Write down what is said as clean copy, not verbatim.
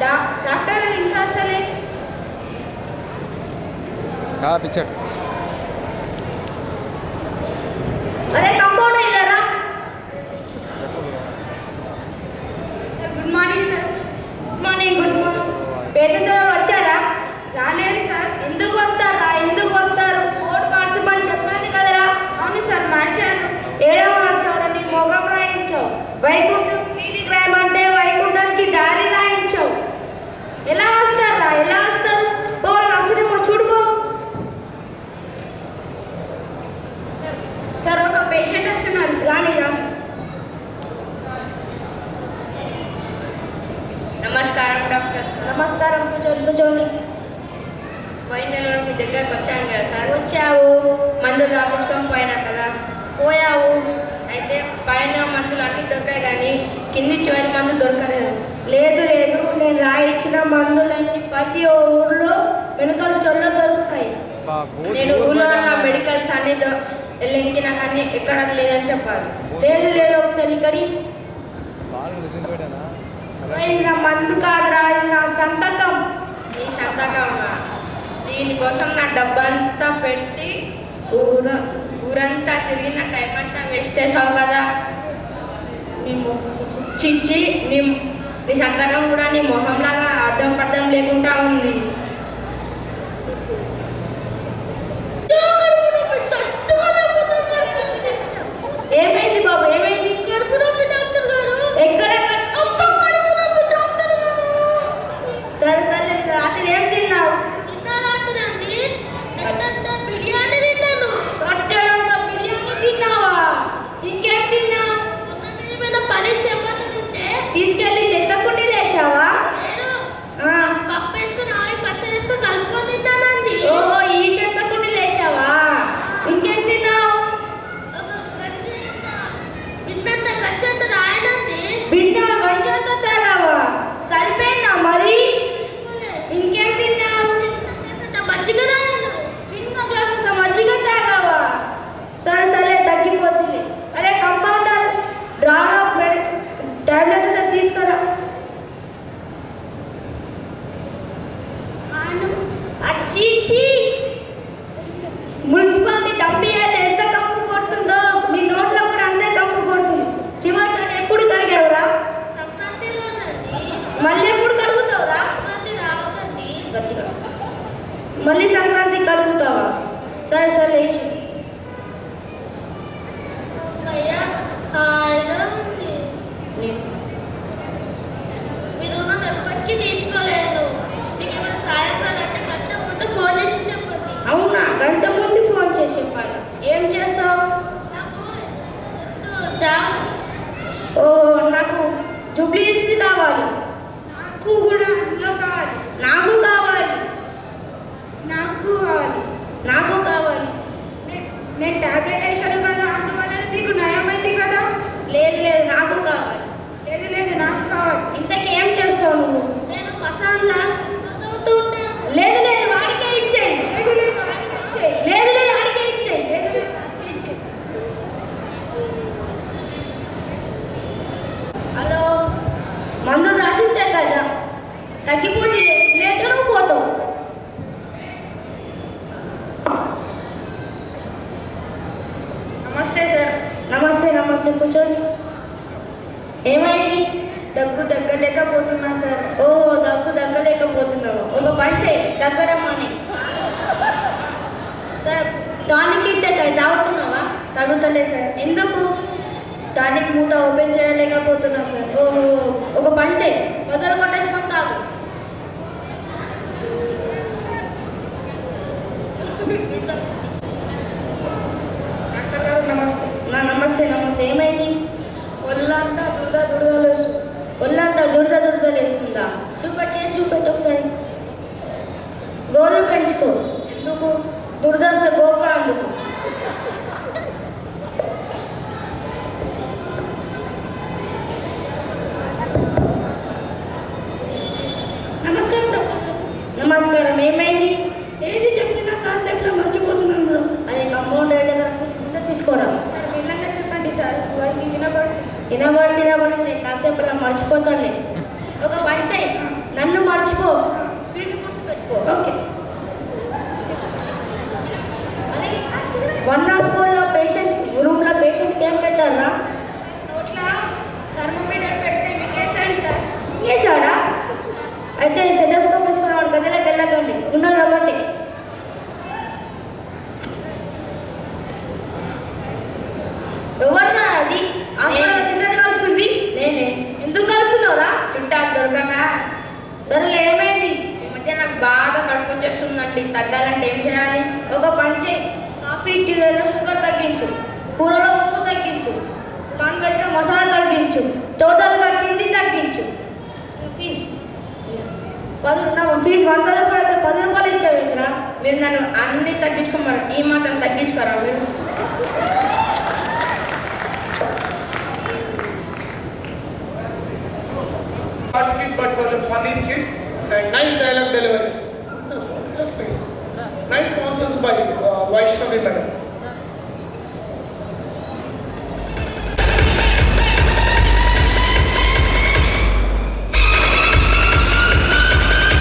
Doctor ఇంకా అసలే picture అరే కంపౌండర్ ఇలారా. Good morning sir. Good morning. Patient వచ్చారా? రాలేదు సార్. ఎందుకు వస్తారా? ఎందుకు వస్తారు? కోడ్ మార్చమని చెప్పాను కదరా. అవును సార్ మార్చాను. ఏడో మార్చాలని మొగం రాయించావు. వైకుంఠం క్లినిక్ రాయమంటే వైకుంఠానికి దారి రాయించావు. ఎలా వస్తారా? ఎలా వస్తారు? ఓ నర్సునేమో చూడుకో సార్. ఒక పేషెంట్ వస్తున్నారు రానిరా. నమస్కారం డాక్టర్. నమస్కారం. కూర్చోండి. పోయిన నెలలో మీ దగ్గరకు వచ్చాను కదా సార్. వచ్చావు. మందులు రాపించుకొని పోయినా కదా. పోయావు. అయితే పైన మందులు అన్నీ దొరికాయి కానీ కింది చివరి మందు దొరకలేదు. లేదు నేను రాయించిన మందులన్నీ ప్రతి ఊర్లో మెడికల్ స్టోర్లో దొరుకుతాయి. నేను ఊళ్ళో ఉన్న మెడికల్స్ అన్ని లెంకినా కానీ ఎక్కడ లేదని చెప్పారు. లేదు ఒకసారి ఇక్కడి నా మందు కాదురా, ఇది నా సంతకం. నీ సంతకం. దీనికోసం నా డబ్బంతా పెట్టి ఊరంతా తిరిగిన టైం అంతా వేస్ట్ చేసావు కదా. చిచ్చి నీ సంతకం కూడా నీ మొహంలాగా అర్థం పర్థం లేకుండా ఉంది. ఏమైంది బాబు? ఏమైంది? ఎక్కడ? సరే రాత్రి ఏం తిన్నావు? కట్టెలంతా బిర్యానీ తిన్నావా? ఇంకేం తిన్నావు? తీసుకెళ్ళి చెత్త కుండీలు వేసావా? ఓహో, ఈ చెత్త కుండీలు వేసావా? ఇంకేం తిన్నావు? బిడ్డ గంజంతా తాగావా? సరిపోయిందా మరి? ఇంకేం తిన్నావు? చిన్న గ్లాస్ అంత మజ్జిగ తాగావా? సరే తగ్గిపోతుంది. అరే కంపౌండర్, డ్రాప్ టాబ్లెట్ తీసుకురా. చీ మున్సిపాలిటీ డబ్బి అంటే ఎంత కంపు కొడుతుందో నీ నోట్లో కూడా అంతే కంపు కొడుతుంది. చివరి ఎప్పుడు కడిగావురా? మళ్ళీ ఎప్పుడు కడుగుతావురా? మళ్ళీ సంక్రాంతి కడుగుతావా? సరే వేసి అవునా? గంట ముందు ఫోన్ చేసి చెప్పాలి. ఏం చేస్తావు? నాకు జూబ్లీస్ కావాలి. నాకు కూడా అందులో కావాలి. నాకు కావాలి. నేను టాబ్లెట్ వేసాను కదా, అందువల్ల నీకు నయమైంది కదా. లేదు నాకు కావాలి. నాకు కావాలి. ఇంతకీ ఏం చేస్తావు నువ్వు? లేదు వాడికే ఇచ్చేయి. వాడికే ఇచ్చేయి. హలో, మందులు రాసించా కదా, తగ్గిపోతే లేటు నువ్వు పోతావు. నమస్తే సార్. నమస్తే కూర్చోండి. ఏమైంది? దగ్గలేకపోతున్నా సార్. ఓహో, దగ్గలేకపోతున్నావు. ఒక పని చేయి, దగ్గడం అని. సార్ టానిక్ ఇచ్చాక తాగుతున్నావా? తాగుతలే సార్. ఎందుకు? టానిక్ మూత ఓపెన్ చేయలేకపోతున్నా సార్. ఓహో, ఒక పని చేయి, వదలు కొట్టేసుకొని తాగు. డాక్టర్ గారు నమస్తే. నమస్తే. ఏమైంది? ఒళ్ళంతా దురదలేస్తుందా? చూపెట్టు ఒకసారి. గోళ్ళు పెంచుకో. ఎందుకు? దురదశ గోక అందుకు. నమస్కారం. ఏమైంది? ఏది చెప్పినా కాసేపులో మర్చిపోతున్నాను. అదే కంపౌండర్ దగ్గర తీసుకోరా. సార్ మెల్లగా చెప్పండి సార్, వాడికి వినబడి కాసేపులో మర్చిపోతానులే. ఒక పని చేయి, నన్ను మర్చిపో, ఫీజు గుర్తుపెట్టుకో. ఓకే. 104లో పేషెంట్ రూమ్లో పేషెంట్కి ఏం పెట్టారా? నోట్లా థర్మోమీటర్ పెడితే మీకేసాడు సార్. వేసాడా? అయితే సెటోస్కోప్ వేసుకున్న వాడు గదిలోకి వెళ్ళకండి, ఉన్నది ఒకటి. ఎవర్నా అది? హాస్పిటల్ సిగరెట్ కలుస్తుంది. నేనే. ఎందుకు కలుస్తున్నావురా? చుట్టాలు దొరకగా. సరేలే, ఏమైంది? ఈ మధ్య నాకు బాగా కడుపు వచ్చేస్తుందండి. తగ్గాలంటే ఏం చేయాలి? ఒక పని చేయి, కాఫీ టీలో షుగర్ తగ్గించు, కూరలో ఉప్పు తగ్గించు, నాన్ వెజ్లో మసాలా తగ్గించు, టోటల్గా తిండి తగ్గించు. ఫీజు ఫీజు 100 రూపాయలు, 10 రూపాయలు ఇచ్చావేంద్రా? మీరు నన్ను అన్ని తగ్గించుకోమన్నారు, ఈ మాత్రం తగ్గించుకోరా మీరు? Short skit, but for the funny skit and nice dialogue delivery. Yes, please. Nice sponsors by Vaishnavi madam.